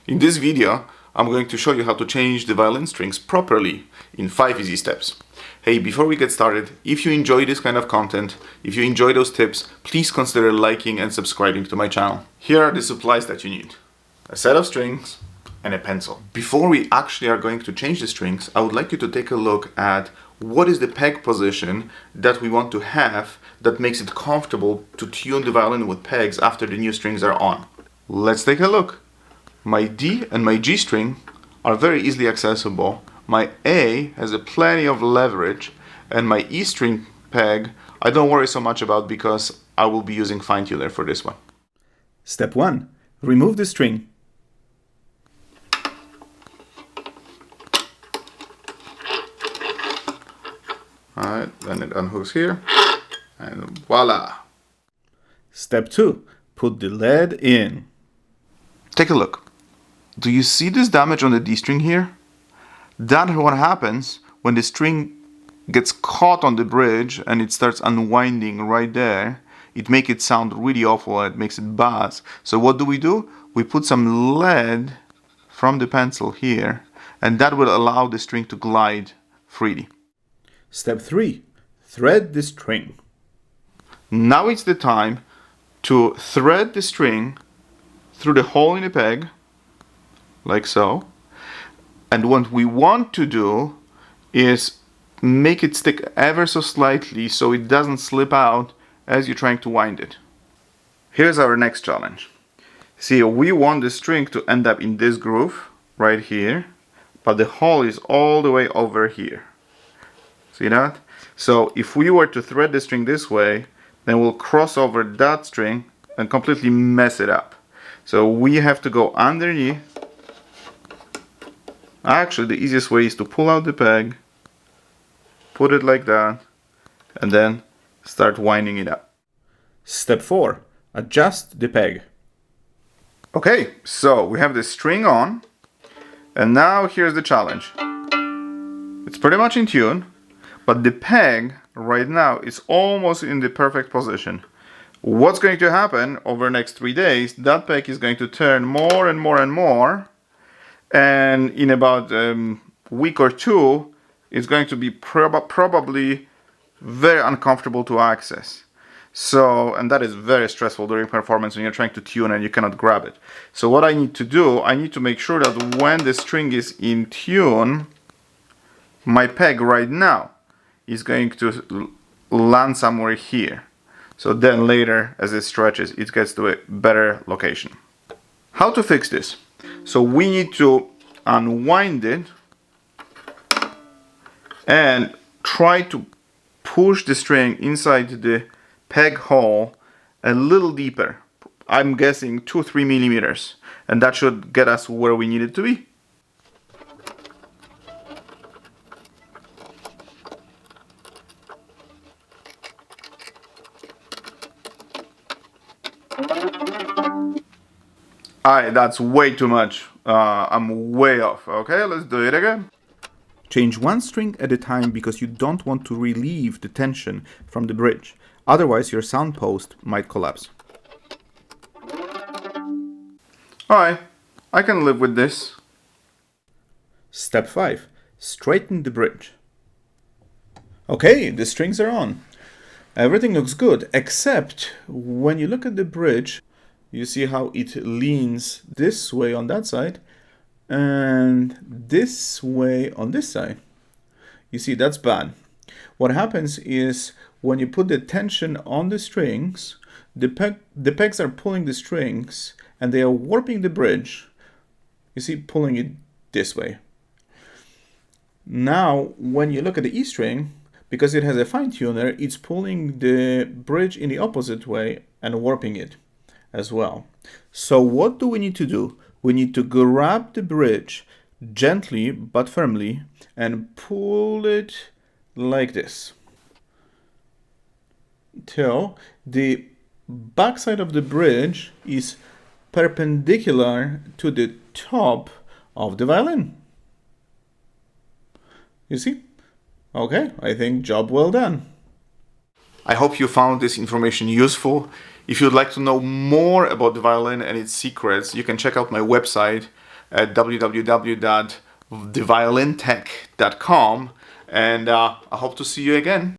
In this video, I'm going to show you how to change the violin strings properly in 5 easy steps. Hey, before we get started, if you enjoy this kind of content, if you enjoy those tips, please consider liking and subscribing to my channel. Here are the supplies that you need: a set of strings and a pencil. Before we actually are going to change the strings, I would like you to take a look at what is the peg position that we want to have that makes it comfortable to tune the violin with pegs after the new strings are on. Let's take a look. My D and my G string are very easily accessible. My A has plenty of leverage, and my E string peg I don't worry so much about because I will be using fine tuner for this one. Step 1. Remove the string. Alright, then it unhooks here, and voila! Step 2. Put the lead in. Take a look. Do you see this damage on the D string here? That's what happens when the string gets caught on the bridge and it starts unwinding right there. It makes it sound really awful and it makes it buzz. So what do? We put some lead from the pencil here, and that will allow the string to glide freely. Step 3. Thread the string. Now it's the time to thread the string through the hole in the peg, like so. And what we want to do is make it stick ever so slightly so it doesn't slip out as you're trying to wind it. Here's our next challenge. See, we want the string to end up in this groove right here, but the hole is all the way over here. See that? So if we were to thread the string this way, then we'll cross over that string and completely mess it up. So we have to go underneath. Actually, the easiest way is to pull out the peg, put it like that, and then start winding it up. Step 4. Adjust the peg. Okay, so we have the string on, and now here's the challenge. It's pretty much in tune, but the peg right now is almost in the perfect position. What's going to happen over the next 3 days, that peg is going to turn more and more and more, and in about a week or two, it's going to be probably very uncomfortable to access. So, and that is very stressful during performance when you're trying to tune and you cannot grab it. So what I need to do, I need to make sure that when the string is in tune, my peg right now is going to land somewhere here. So then later, as it stretches, it gets to a better location. How to fix this? So we need to unwind it and try to push the string inside the peg hole a little deeper. I'm guessing 2-3 millimeters, and that should get us where we need it to be. Alright, that's way too much. I'm way off. Okay, let's do it again. Change one string at a time because you don't want to relieve the tension from the bridge. Otherwise, your sound post might collapse. Alright, I can live with this. Step 5. Straighten the bridge. Okay, the strings are on. Everything looks good, except when you look at the bridge, you see how it leans this way on that side and this way on this side. You see, that's bad. What happens is when you put the tension on the strings, the pegs are pulling the strings and they are warping the bridge. You see, pulling it this way. Now, when you look at the E string, because it has a fine tuner, it's pulling the bridge in the opposite way and warping it as well. So what do we need to do? We need to grab the bridge gently but firmly and pull it like this till the backside of the bridge is perpendicular to the top of the violin. You see? Okay, I think job well done. I hope you found this information useful. If you'd like to know more about the violin and its secrets, you can check out my website at www.theviolintech.com, and I hope to see you again.